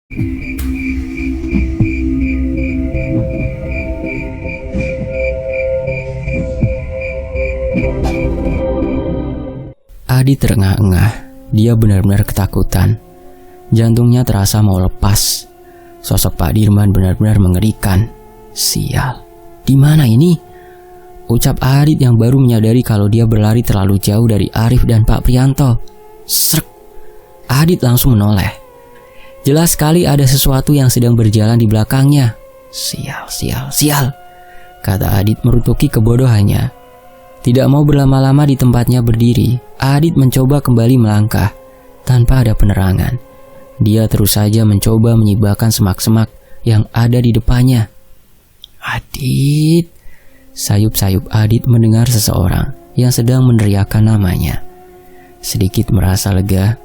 Adit terengah-engah. Dia benar-benar ketakutan. Jantungnya terasa mau lepas. Sosok Pak Dirman benar-benar mengerikan. Sial, di mana ini? Ucap Adit yang baru menyadari kalau dia berlari terlalu jauh dari Arif dan Pak Prianto. Srek. Adit langsung menoleh. Jelas sekali ada sesuatu yang sedang berjalan di belakangnya. Sial, sial, sial, kata Adit merutuki kebodohannya. Tidak mau berlama-lama di tempatnya berdiri, Adit mencoba kembali melangkah. Tanpa ada penerangan, dia terus saja mencoba menyibakkan semak-semak yang ada di depannya. Adit. Sayup-sayup Adit mendengar seseorang yang sedang meneriakkan namanya. Sedikit merasa lega,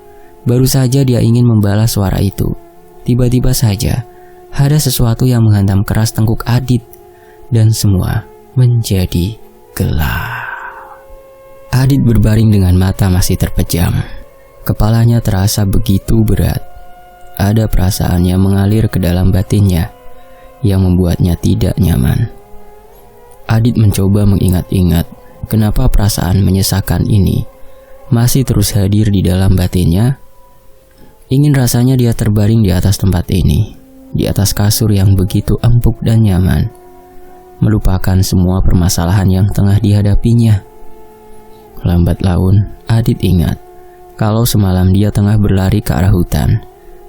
baru saja dia ingin membalas suara itu. Tiba-tiba saja ada sesuatu yang menghantam keras tengkuk Adit, dan semua menjadi gelap. Adit berbaring dengan mata masih terpejam. Kepalanya terasa begitu berat. Ada perasaan yang mengalir ke dalam batinnya yang membuatnya tidak nyaman. Adit mencoba mengingat-ingat kenapa perasaan menyesakan ini masih terus hadir di dalam batinnya. Ingin rasanya dia terbaring di atas tempat ini, di atas kasur yang begitu empuk dan nyaman, melupakan semua permasalahan yang tengah dihadapinya. Lambat laun, Adit ingat kalau semalam dia tengah berlari ke arah hutan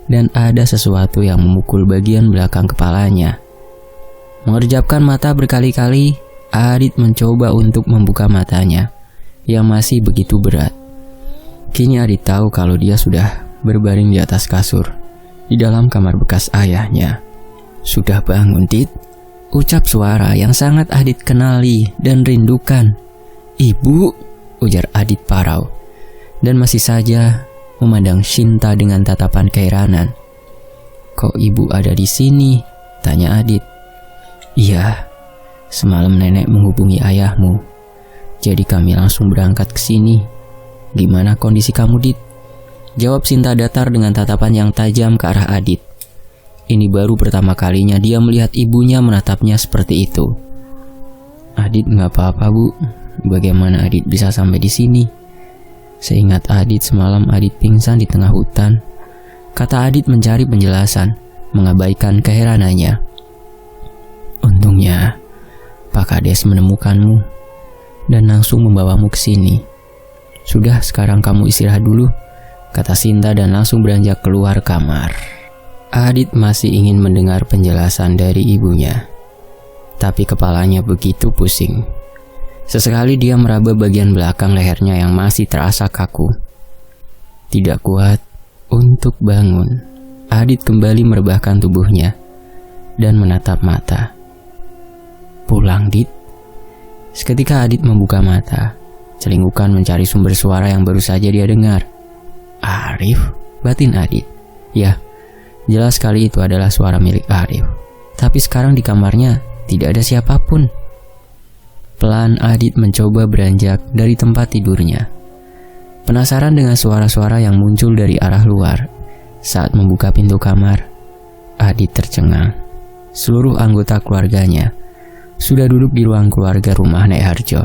dan ada sesuatu yang memukul bagian belakang kepalanya. Mengerjapkan mata berkali-kali, Adit mencoba untuk membuka matanya yang masih begitu berat. Kini Adit tahu kalau dia sudah berbaring di atas kasur di dalam kamar bekas ayahnya. Sudah bangun, Dit? Ucap suara yang sangat Adit kenali dan rindukan. Ibu, ujar Adit parau, dan masih saja memandang Shinta dengan tatapan keheranan. Kok ibu ada di sini? Tanya Adit. Iya, semalam nenek menghubungi ayahmu, jadi kami langsung berangkat ke sini. Gimana kondisi kamu, Dit? Jawab Shinta datar dengan tatapan yang tajam ke arah Adit. Ini baru pertama kalinya dia melihat ibunya menatapnya seperti itu. Adit nggak apa-apa, Bu. Bagaimana Adit bisa sampai di sini? Seingat Adit semalam Adit pingsan di tengah hutan. Kata Adit mencari penjelasan, mengabaikan keheranannya. Untungnya Pak Kades menemukanmu dan langsung membawamu ke sini. Sudah, sekarang kamu istirahat dulu, kata Shinta dan langsung beranjak keluar kamar. Adit masih ingin mendengar penjelasan dari ibunya, tapi kepalanya begitu pusing. Sesekali dia meraba bagian belakang lehernya yang masih terasa kaku. Tidak kuat untuk bangun, Adit kembali merebahkan tubuhnya dan menatap mata. Pulang, Dit. Seketika Adit membuka mata, celingukan mencari sumber suara yang baru saja dia dengar. Arif, batin Adit. Ya, jelas sekali itu adalah suara milik Arif. Tapi sekarang di kamarnya tidak ada siapapun. Pelan Adit mencoba beranjak dari tempat tidurnya. Penasaran dengan suara-suara yang muncul dari arah luar. Saat membuka pintu kamar, Adit tercengang. Seluruh anggota keluarganya sudah duduk di ruang keluarga rumah Nek Harjo.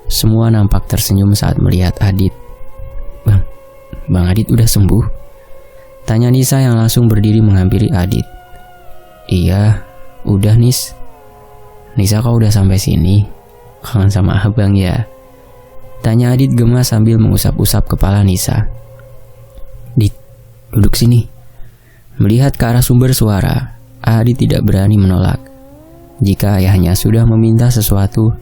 Semua nampak tersenyum saat melihat Adit. Bang Adit udah sembuh? Tanya Nisa yang langsung berdiri menghampiri Adit. Iya, udah Nis. Nisa, kau udah sampai sini? Kangen sama abang ya? Tanya Adit gemas sambil mengusap-usap kepala Nisa. Dit, duduk sini. Melihat ke arah sumber suara, Adit tidak berani menolak. Jika ayahnya sudah meminta sesuatu,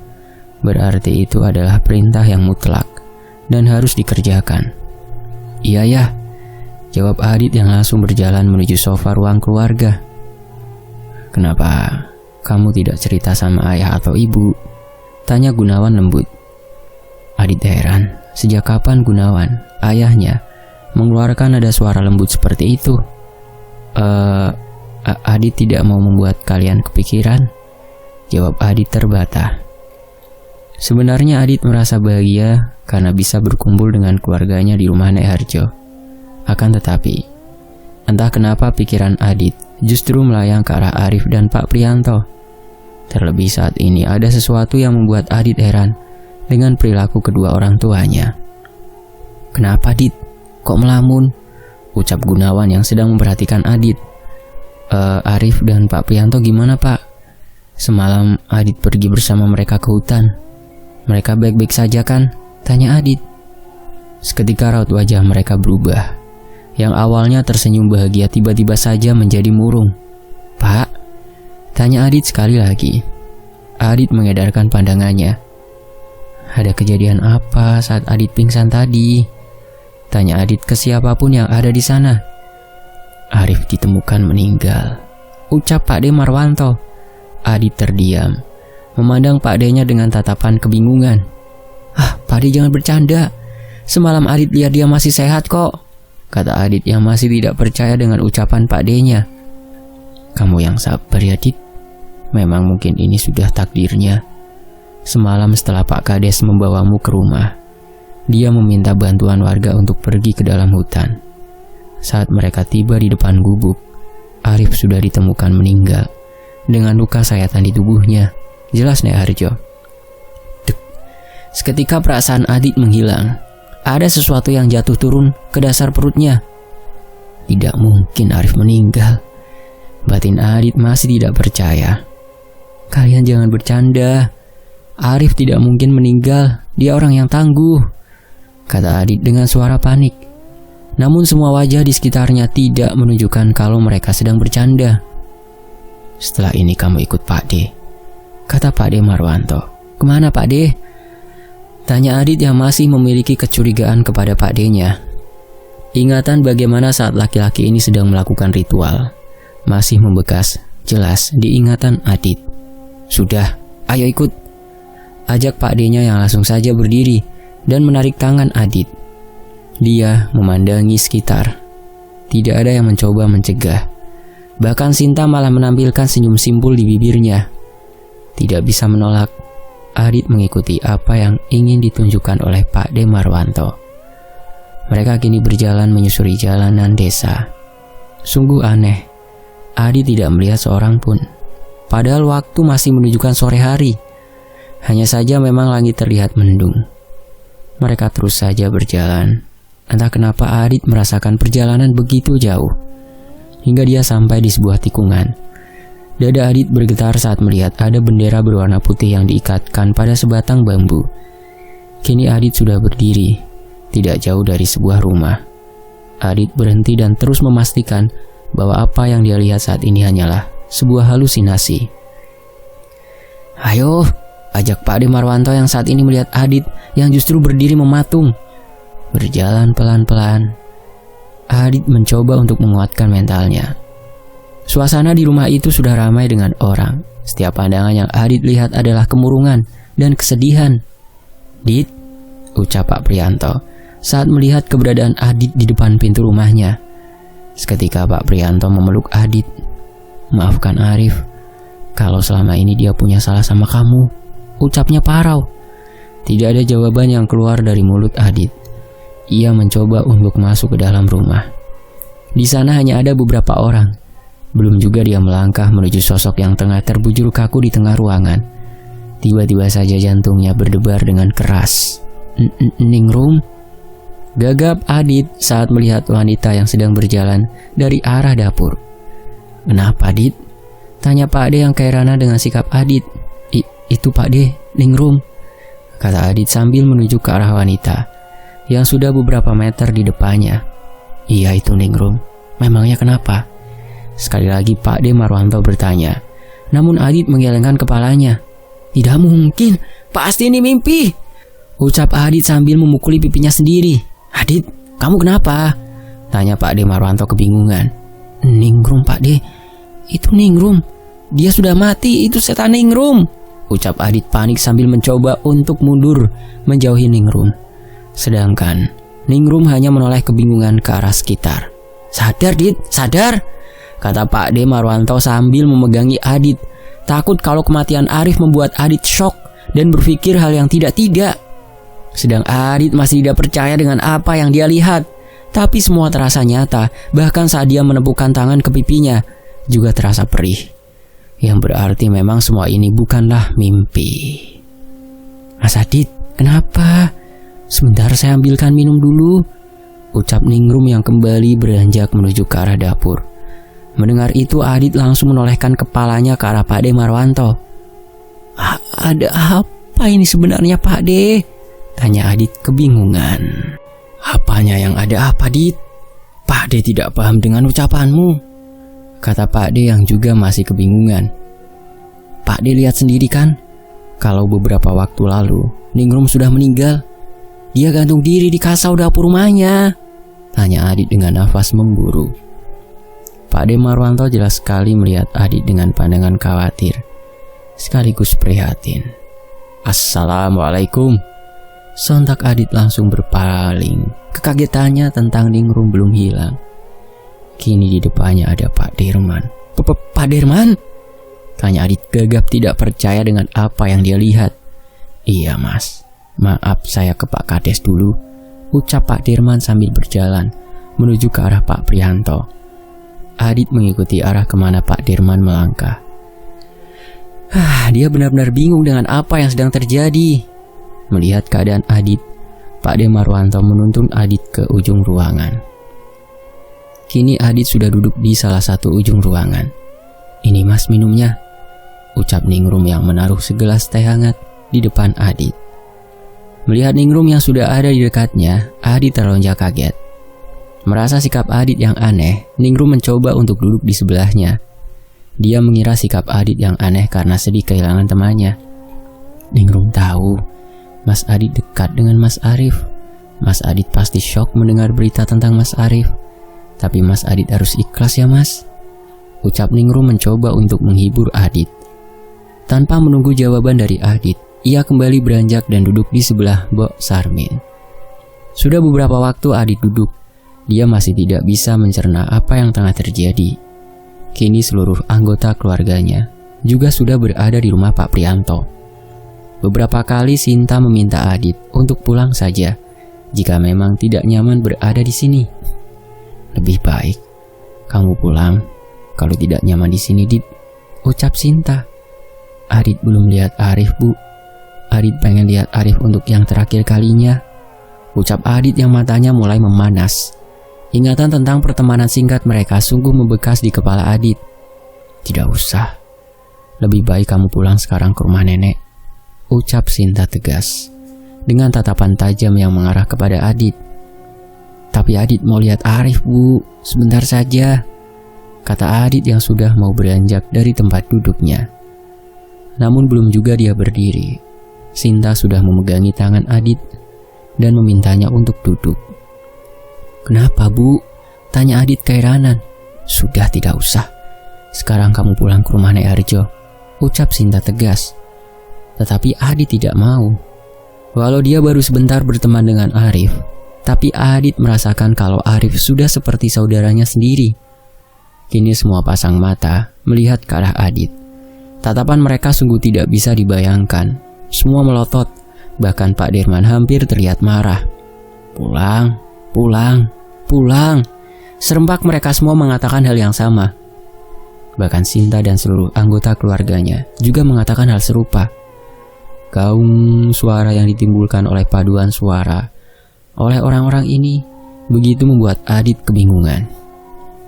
berarti itu adalah perintah yang mutlak dan harus dikerjakan. Iya ya, jawab Adit yang langsung berjalan menuju sofa ruang keluarga. Kenapa kamu tidak cerita sama ayah atau ibu? Tanya Gunawan lembut. Adit heran, sejak kapan Gunawan, ayahnya, mengeluarkan nada suara lembut seperti itu? Adit tidak mau membuat kalian kepikiran, jawab Adit terbata. Sebenarnya Adit merasa bahagia karena bisa berkumpul dengan keluarganya di rumah Nek Harjo. Akan tetapi, Entah kenapa pikiran Adit justru melayang ke arah Arif dan Pak Prianto. Terlebih saat ini ada sesuatu yang membuat Adit heran dengan perilaku kedua orang tuanya. "Kenapa, Dit? Kok melamun?" ucap Gunawan yang sedang memperhatikan Adit. Arif dan Pak Prianto gimana, Pak? Semalam Adit pergi bersama mereka ke hutan. Mereka baik-baik saja kan? Tanya Adit. Seketika raut wajah mereka berubah. Yang awalnya tersenyum bahagia tiba-tiba saja menjadi murung. "Pak?" tanya Adit sekali lagi. Adit mengedarkan pandangannya. "Ada kejadian apa saat Adit pingsan tadi?" tanya Adit ke siapapun yang ada di sana. "Arif ditemukan meninggal," ucap Pak D Marwanto. Adit terdiam, memandang Pak D-nya dengan tatapan kebingungan. "Pak D jangan bercanda. Semalam Adit lihat dia masih sehat kok," kata Adit yang masih tidak percaya dengan ucapan Pak D-nya. "Kamu yang sabar ya, Dit. Memang mungkin ini sudah takdirnya. Semalam setelah Pak Kades membawamu ke rumah, dia meminta bantuan warga untuk pergi ke dalam hutan. Saat mereka tiba di depan gubuk, Arif sudah ditemukan meninggal dengan luka sayatan di tubuhnya. Jelas, Nek Harjo." Seketika perasaan Adit menghilang. Ada sesuatu yang jatuh turun ke dasar perutnya. Tidak mungkin Arif meninggal. Batin Adit masih tidak percaya. "Kalian jangan bercanda. Arif tidak mungkin meninggal. Dia orang yang tangguh," kata Adit dengan suara panik. Namun semua wajah di sekitarnya tidak menunjukkan kalau mereka sedang bercanda. "Setelah ini kamu ikut Pak D," kata Pak D Marwanto. "Kemana, Pak D?" tanya Adit yang masih memiliki kecurigaan kepada Pak D-nya. Ingatan bagaimana saat laki-laki ini sedang melakukan ritual masih membekas jelas di ingatan Adit. "Sudah, ayo ikut," ajak Pak D-nya yang langsung saja berdiri dan menarik tangan Adit. Dia memandangi sekitar. Tidak ada yang mencoba mencegah. Bahkan Sinta malah menampilkan senyum simpul di bibirnya. Tidak bisa menolak, Adit mengikuti apa yang ingin ditunjukkan oleh Pak D Marwanto. Mereka kini berjalan menyusuri jalanan desa. Sungguh aneh, Adit tidak melihat seorang pun. Padahal waktu masih menunjukkan sore hari. Hanya saja memang langit terlihat mendung. Mereka terus saja berjalan. Entah kenapa Adit merasakan perjalanan begitu jauh, hingga dia sampai di sebuah tikungan. Dada Adit bergetar saat melihat ada bendera berwarna putih yang diikatkan pada sebatang bambu. Kini Adit sudah berdiri, tidak jauh dari sebuah rumah. Adit berhenti dan terus memastikan bahwa apa yang dia lihat saat ini hanyalah sebuah halusinasi. "Ayo," ajak Pak D Marwanto yang saat ini melihat Adit yang justru berdiri mematung. Berjalan pelan-pelan, Adit mencoba untuk menguatkan mentalnya. Suasana di rumah itu sudah ramai dengan orang. Setiap pandangan yang Adit lihat adalah kemurungan dan kesedihan. "Dit," ucap Pak Prianto saat melihat keberadaan Adit di depan pintu rumahnya. Seketika Pak Prianto memeluk Adit. "Maafkan Arif, kalau selama ini dia punya salah sama kamu," ucapnya parau. Tidak ada jawaban yang keluar dari mulut Adit. Ia mencoba untuk masuk ke dalam rumah. Di sana hanya ada beberapa orang. Belum juga dia melangkah menuju sosok yang tengah terbujur kaku di tengah ruangan. Tiba-tiba saja jantungnya berdebar dengan keras. "Ningrum?" gagap Adit saat melihat wanita yang sedang berjalan dari arah dapur. "Kenapa, Dit?" tanya Pak D yang keheranan dengan sikap Adit. Itu Pak D, Ningrum," kata Adit sambil menuju ke arah wanita yang sudah beberapa meter di depannya. "Iya, itu Ningrum. Memangnya kenapa?" Sekali lagi Pak D Marwanto bertanya. Namun Adit menggelengkan kepalanya. "Tidak mungkin, pasti ini mimpi," ucap Adit sambil memukuli pipinya sendiri. "Adit, kamu kenapa?" tanya Pak D Marwanto kebingungan. "Ningrum, Pak D. Itu Ningrum. Dia sudah mati, itu setan Ningrum," ucap Adit panik sambil mencoba untuk mundur menjauhi Ningrum. Sedangkan Ningrum hanya menoleh kebingungan ke arah sekitar. "Sadar, Dit, sadar," kata Pak D Marwanto sambil memegangi Adit. Takut kalau kematian Arif membuat Adit shock dan berpikir hal yang tidak-tidak. Sedang Adit masih tidak percaya dengan apa yang dia lihat. Tapi semua terasa nyata, bahkan saat dia menepukkan tangan ke pipinya, juga terasa perih. Yang berarti memang semua ini bukanlah mimpi. Mas Adit, kenapa? Sebentar saya ambilkan minum dulu, ucap Ningrum yang kembali beranjak menuju ke arah dapur. Mendengar itu, Adit langsung menolehkan kepalanya ke arah Pak De Marwanto. Ada apa ini sebenarnya Pak De? Tanya Adit kebingungan. Apanya yang ada apa, Dit? Pak De tidak paham dengan ucapanmu, kata Pak De yang juga masih kebingungan. Pak De lihat sendiri kan, kalau beberapa waktu lalu Ningrum sudah meninggal. Dia gantung diri di kasau dapur rumahnya, tanya Adit dengan nafas memburu. Pak De Marwanto jelas sekali melihat Adit dengan pandangan khawatir sekaligus prihatin. Assalamualaikum. Sontak Adit langsung berpaling. Kekagetannya tentang Ningrum belum hilang. Kini di depannya ada Pak Dirman. Pak Dirman? Tanya Adit gagap tidak percaya dengan apa yang dia lihat. Iya mas, maaf saya ke Pak Kades dulu, ucap Pak Dirman sambil berjalan menuju ke arah Pak Prianto. Adit mengikuti arah kemana Pak Dirman melangkah. Dia benar-benar bingung dengan apa yang sedang terjadi. Melihat keadaan Adit, Pak De Marwanto menuntun Adit ke ujung ruangan. Kini Adit sudah duduk di salah satu ujung ruangan. Ini mas minumnya, ucap Ningrum yang menaruh segelas teh hangat di depan Adit. Melihat Ningrum yang sudah ada di dekatnya, Adit terlonjak kaget. Merasa sikap Adit yang aneh, Ningrum mencoba untuk duduk di sebelahnya. Dia mengira sikap Adit yang aneh karena sedih kehilangan temannya. Ningrum tahu Mas Adit dekat dengan Mas Arif. Mas Adit pasti shock mendengar berita tentang Mas Arif. Tapi Mas Adit harus ikhlas ya mas, ucap Ningrum mencoba untuk menghibur Adit. Tanpa menunggu jawaban dari Adit, ia kembali beranjak dan duduk di sebelah Mbok Sarmin. Sudah beberapa waktu Adit duduk. Dia masih tidak bisa mencerna apa yang tengah terjadi. Kini seluruh anggota keluarganya juga sudah berada di rumah Pak Prianto. Beberapa kali Sinta meminta Adit untuk pulang saja jika memang tidak nyaman berada di sini. Lebih baik kamu pulang kalau tidak nyaman di sini, Dit, ucap Sinta. Adit belum lihat Arif, Bu. Adit pengen lihat Arif untuk yang terakhir kalinya, ucap Adit yang matanya mulai memanas. Ingatan tentang pertemanan singkat mereka sungguh membekas di kepala Adit. Tidak usah, lebih baik kamu pulang sekarang ke rumah nenek, ucap Sinta tegas dengan tatapan tajam yang mengarah kepada Adit. Tapi Adit mau lihat Arif, Bu, sebentar saja, kata Adit yang sudah mau beranjak dari tempat duduknya. Namun belum juga dia berdiri, Sinta sudah memegangi tangan Adit dan memintanya untuk duduk. Kenapa, Bu? Tanya Adit keheranan. Sudah, tidak usah. Sekarang kamu pulang ke rumah Nek Harjo, ucap Sinta tegas. Tetapi Adit tidak mau. Walau dia baru sebentar berteman dengan Arif, tapi Adit merasakan kalau Arif sudah seperti saudaranya sendiri. Kini semua pasang mata melihat ke arah Adit. Tatapan mereka sungguh tidak bisa dibayangkan. Semua melotot, bahkan Pak Dirman hampir terlihat marah. Pulang, pulang, pulang. Serempak mereka semua mengatakan hal yang sama. Bahkan Sinta dan seluruh anggota keluarganya juga mengatakan hal serupa. Gaung suara yang ditimbulkan oleh paduan suara oleh orang-orang ini begitu membuat Adit kebingungan.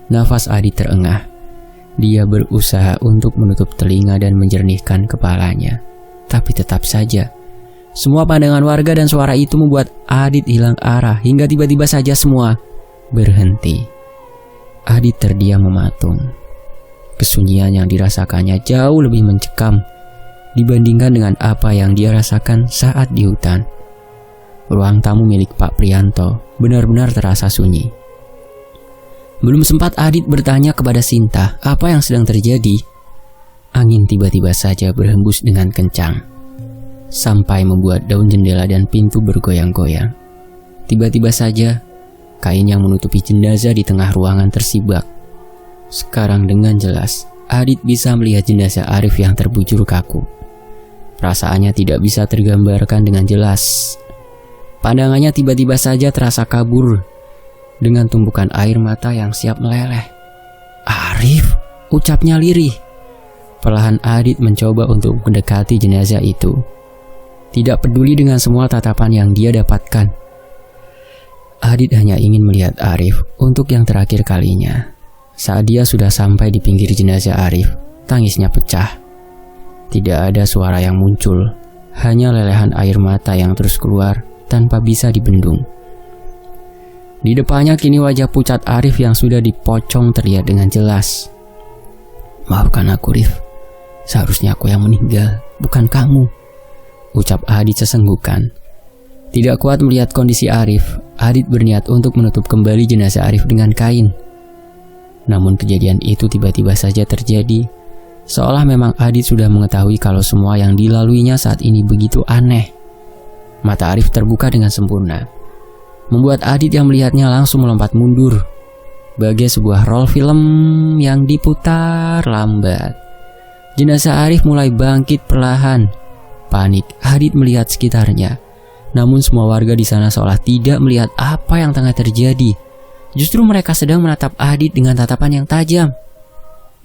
Nafas Adit terengah. Dia berusaha untuk menutup telinga dan menjernihkan kepalanya. Tapi tetap saja, semua pandangan warga dan suara itu membuat Adit hilang arah hingga tiba-tiba saja semua berhenti. Adit terdiam mematung. Kesunyian yang dirasakannya jauh lebih mencekam dibandingkan dengan apa yang dia rasakan saat di hutan. Ruang tamu milik Pak Prianto benar-benar terasa sunyi. Belum sempat Adit bertanya kepada Sinta apa yang sedang terjadi, angin tiba-tiba saja berhembus dengan kencang, sampai membuat daun jendela dan pintu bergoyang-goyang. Tiba-tiba saja, kain yang menutupi jenazah di tengah ruangan tersibak. Sekarang dengan jelas, Adit bisa melihat jenazah Arif yang terbujur kaku. Perasaannya tidak bisa tergambarkan dengan jelas. Pandangannya tiba-tiba saja terasa kabur dengan tumbukan air mata yang siap meleleh. "Arif," ucapnya lirih. Perlahan Adit mencoba untuk mendekati jenazah itu, tidak peduli dengan semua tatapan yang dia dapatkan. Adit hanya ingin melihat Arif untuk yang terakhir kalinya. Saat dia sudah sampai di pinggir jenazah Arif, tangisnya pecah. Tidak ada suara yang muncul, hanya lelehan air mata yang terus keluar tanpa bisa dibendung. Di depannya kini wajah pucat Arif yang sudah dipocong terlihat dengan jelas. "Maafkan aku, Rif. Seharusnya aku yang meninggal, bukan kamu," ucap Adit sesenggukan. Tidak kuat melihat kondisi Arif, Adit berniat untuk menutup kembali jenazah Arif dengan kain. Namun kejadian itu tiba-tiba saja terjadi, seolah memang Adit sudah mengetahui kalau semua yang dilaluinya saat ini begitu aneh. Mata Arif terbuka dengan sempurna, membuat Adit yang melihatnya langsung melompat mundur, bagai sebuah roll film yang diputar lambat. Jenazah Arif mulai bangkit perlahan. Panik Adit melihat sekitarnya, namun semua warga di sana seolah tidak melihat apa yang tengah terjadi. Justru mereka sedang menatap Adit dengan tatapan yang tajam.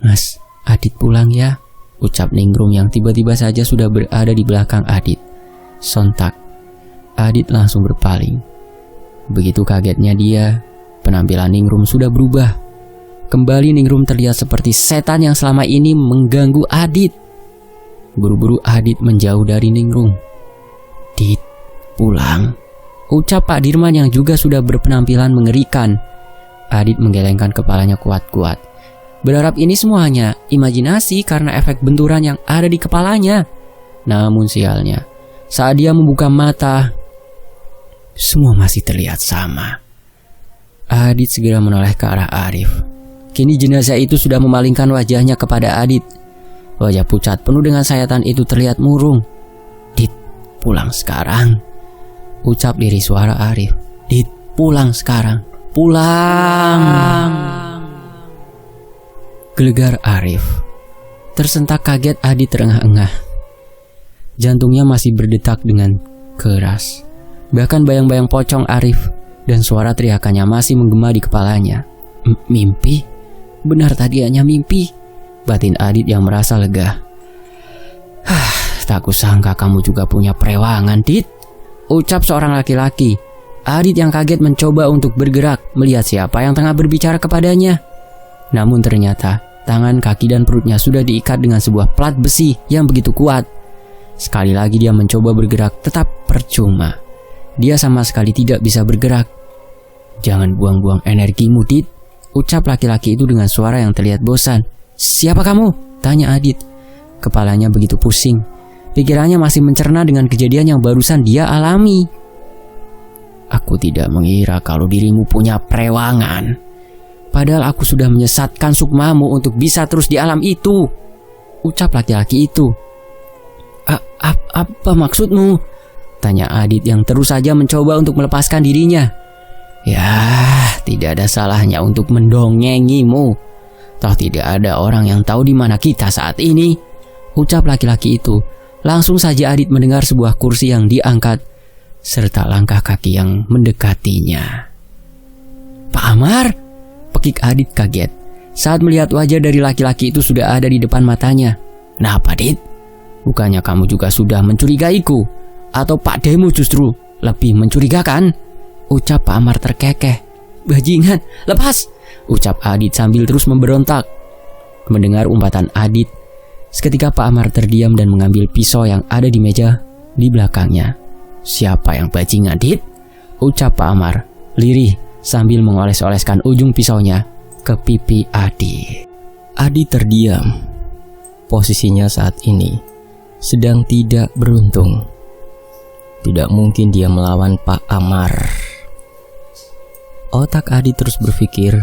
"Mas, Adit pulang ya," ucap Ningrum yang tiba-tiba saja sudah berada di belakang Adit. Sontak, Adit langsung berpaling. Begitu kagetnya dia, penampilan Ningrum sudah berubah. Kembali Ningrum terlihat seperti setan yang selama ini mengganggu Adit. Buru-buru Adit menjauh dari Ningrum. "Dit, pulang," ucap Pak Dirman yang juga sudah berpenampilan mengerikan. Adit menggelengkan kepalanya kuat-kuat, berharap ini semuanya imajinasi karena efek benturan yang ada di kepalanya. Namun sialnya, saat dia membuka mata, semua masih terlihat sama. Adit segera menoleh ke arah Arif. Kini jenazah itu sudah memalingkan wajahnya kepada Adit. Wajah pucat penuh dengan sayatan itu terlihat murung. "Dit, pulang sekarang," ucap lirih suara Arif. "Dit, pulang sekarang. Pulang." Gelegar Arif. Tersentak kaget Adit terengah-engah. Jantungnya masih berdetak dengan keras. Bahkan bayang-bayang pocong Arif dan suara teriakannya masih menggema di kepalanya. Mimpi? Benar tadi hanya mimpi, batin Adit yang merasa lega. "Tak kusangka kamu juga punya perewangan, Dit," ucap seorang laki-laki. Adit yang kaget mencoba untuk bergerak melihat siapa yang tengah berbicara kepadanya. Namun ternyata tangan, kaki dan perutnya sudah diikat dengan sebuah plat besi yang begitu kuat. Sekali lagi dia mencoba bergerak, tetap percuma. Dia sama sekali tidak bisa bergerak. "Jangan buang-buang energimu, Dit," ucap laki-laki itu dengan suara yang terlihat bosan. "Siapa kamu?" tanya Adit. Kepalanya begitu pusing. Pikirannya masih mencerna dengan kejadian yang barusan dia alami. "Aku tidak mengira kalau dirimu punya perewangan. Padahal aku sudah menyesatkan sukmamu untuk bisa terus di alam itu," ucap laki-laki itu. Apa maksudmu?" tanya Adit yang terus saja mencoba untuk melepaskan dirinya. "Ya, tidak ada salahnya untuk mendongengimu. Toh tidak ada orang yang tahu di mana kita saat ini," ucap laki-laki itu. Langsung saja Adit mendengar sebuah kursi yang diangkat serta langkah kaki yang mendekatinya. "Pak Amar?" pekik Adit kaget saat melihat wajah dari laki-laki itu sudah ada di depan matanya. "Kenapa, Dit? Bukannya kamu juga sudah mencurigaiku? Atau Pak Demu justru lebih mencurigakan?" ucap Pak Amar terkekeh. "Bajingan, lepas!" ucap Adit sambil terus memberontak. Mendengar umpatan Adit, seketika Pak Amar terdiam dan mengambil pisau yang ada di meja di belakangnya. "Siapa yang bajingan, Dit?" ucap Pak Amar lirih sambil mengoles-oleskan ujung pisaunya ke pipi Adit. Adit terdiam. Posisinya saat ini sedang tidak beruntung. Tidak mungkin dia melawan Pak Amar. Otak Adit terus berpikir,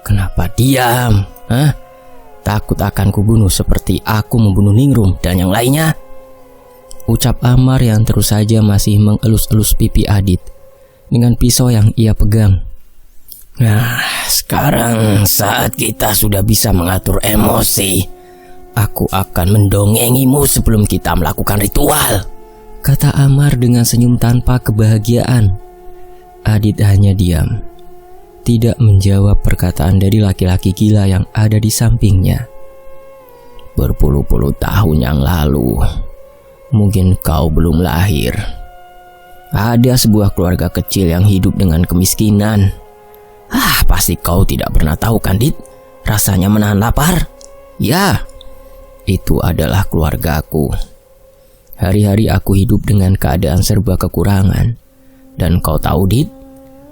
"Kenapa diam? Takut akan kubunuh seperti aku membunuh Ningrum dan yang lainnya?" ucap Amar yang terus saja masih mengelus-elus pipi Adit dengan pisau yang ia pegang. "Nah, sekarang saat kita sudah bisa mengatur emosi, aku akan mendongengimu sebelum kita melakukan ritual," kata Amar dengan senyum tanpa kebahagiaan. Adit hanya diam tidak menjawab perkataan dari laki-laki gila yang ada di sampingnya. Berpuluh-puluh tahun yang lalu, mungkin kau belum lahir, ada sebuah keluarga kecil yang hidup dengan kemiskinan. Pasti kau tidak pernah tahu kan, Dit? Rasanya menahan lapar. Ya, itu adalah keluargaku. Hari-hari aku hidup dengan keadaan serba kekurangan. Dan kau tahu, Dit,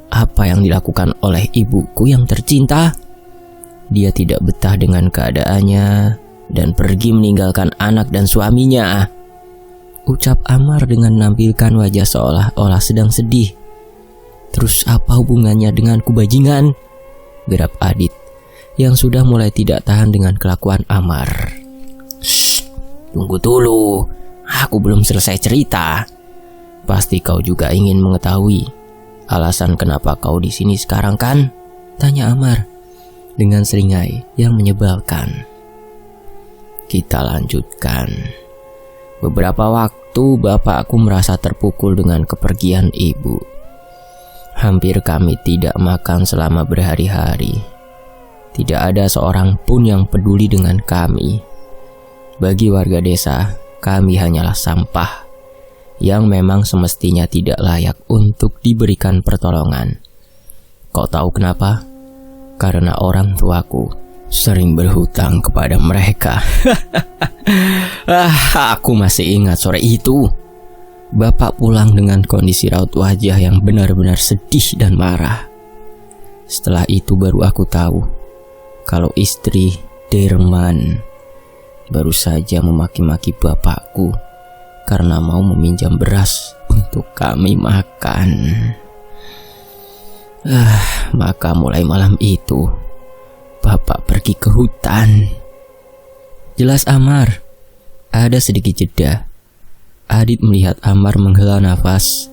apa yang dilakukan oleh ibuku yang tercinta? Dia tidak betah dengan keadaannya dan pergi meninggalkan anak dan suaminya. Ucap Amar dengan menampilkan wajah seolah-olah sedang sedih. Terus apa hubungannya denganku bajingan? Gerap Adit yang sudah mulai tidak tahan dengan kelakuan Amar. Shh, tunggu dulu, aku belum selesai cerita. Pasti kau juga ingin mengetahui alasan kenapa kau di sini sekarang kan? Tanya Amar dengan seringai yang menyebalkan. Kita lanjutkan. Beberapa waktu bapakku merasa terpukul dengan kepergian ibu. Hampir kami tidak makan selama berhari-hari. Tidak ada seorang pun yang peduli dengan kami. Bagi warga desa, kami hanyalah sampah yang memang semestinya tidak layak untuk diberikan pertolongan. Kau tahu kenapa? Karena orang tuaku sering berhutang kepada mereka. Aku masih ingat sore itu. Bapak pulang dengan kondisi raut wajah yang benar-benar sedih dan marah. Setelah itu baru aku tahu kalau istri Derman baru saja memaki-maki bapakku karena mau meminjam beras untuk kami makan. Maka mulai malam itu bapak pergi ke hutan. Jelas Amar. Ada sedikit jeda. Adit melihat Amar menghela nafas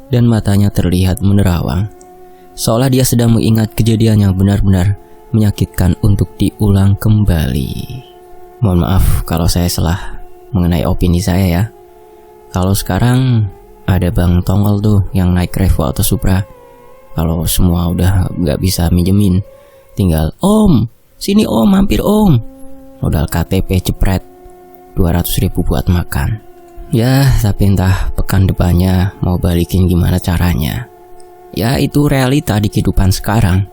dan matanya terlihat menerawang, seolah dia sedang mengingat kejadian yang benar-benar menyakitkan untuk diulang kembali. Mohon maaf kalau saya salah mengenai opini saya ya. Kalau sekarang ada Bang Tongol tuh yang naik Revo atau Supra. Kalau semua udah gak bisa minjemin, tinggal Om, sini Om, mampir Om. Modal KTP jepret 200.000 buat makan. Ya, tapi entah pekan depannya mau balikin gimana caranya. Ya, itu realita di kehidupan sekarang.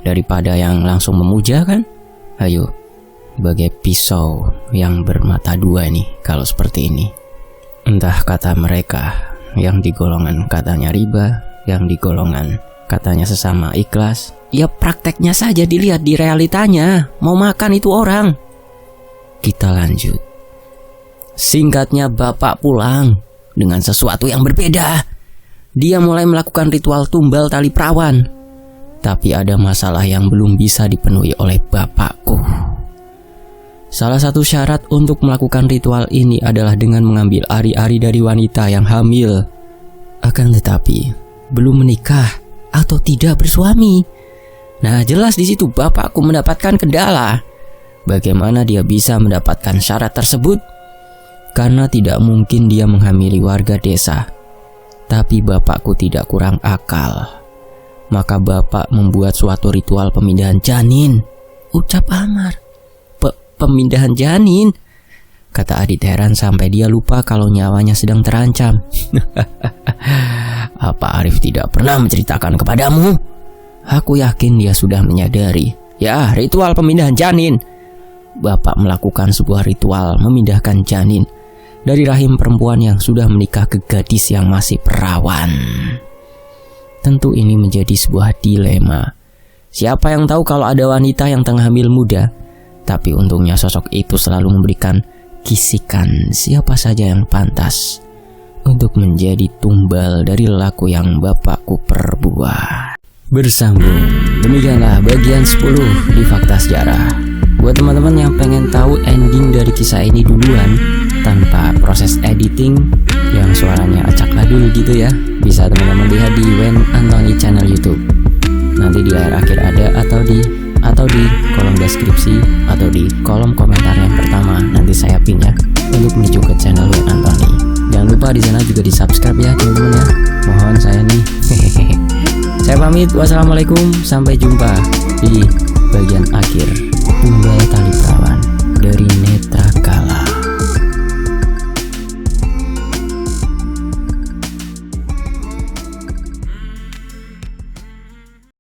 Daripada yang langsung memuja kan? Ayo, bagai pisau yang bermata dua nih kalau seperti ini. Entah kata mereka yang di golongan katanya riba, yang di golongan katanya sesama ikhlas. Ya prakteknya saja dilihat di realitanya. Mau makan itu orang. Kita lanjut. Singkatnya bapak pulang dengan sesuatu yang berbeda. Dia mulai melakukan ritual tumbal tali perawan. Tapi ada masalah yang belum bisa dipenuhi oleh bapakku. Salah satu syarat untuk melakukan ritual ini adalah dengan mengambil ari-ari dari wanita yang hamil. Akan tetapi belum menikah atau tidak bersuami. Nah, jelas di situ bapakku mendapatkan kendala. Bagaimana dia bisa mendapatkan syarat tersebut? Karena tidak mungkin dia menghamili warga desa. Tapi bapakku tidak kurang akal. Maka bapak membuat suatu ritual pemindahan janin. Ucap Amar. Pemindahan janin? Kata Adit heran sampai dia lupa kalau nyawanya sedang terancam. Apa Arif tidak pernah menceritakan kepadamu? Aku yakin dia sudah menyadari. Ya, ritual pemindahan janin. Bapak melakukan sebuah ritual memindahkan janin dari rahim perempuan yang sudah menikah ke gadis yang masih perawan. Tentu ini menjadi sebuah dilema. Siapa yang tahu kalau ada wanita yang tengah hamil muda? Tapi untungnya sosok itu selalu memberikan kisikan siapa saja yang pantas untuk menjadi tumbal dari lelaku yang bapakku perbuat. Bersambung, demikianlah bagian 10 di Fakta Sejarah. Buat teman-teman yang pengen tahu ending dari kisah ini duluan tanpa proses editing yang suaranya acak-adul gitu ya, bisa teman-teman lihat di Wen Antoni channel YouTube. Nanti di layar akhir ada atau di kolom deskripsi atau di kolom komentar yang pertama nanti saya pin ya untuk menuju ke channel Wen Antoni. Jangan lupa di sana juga di subscribe ya teman-teman ya. Mohon saya nih. Saya pamit, wassalamualaikum, sampai jumpa di bagian akhir. Bye.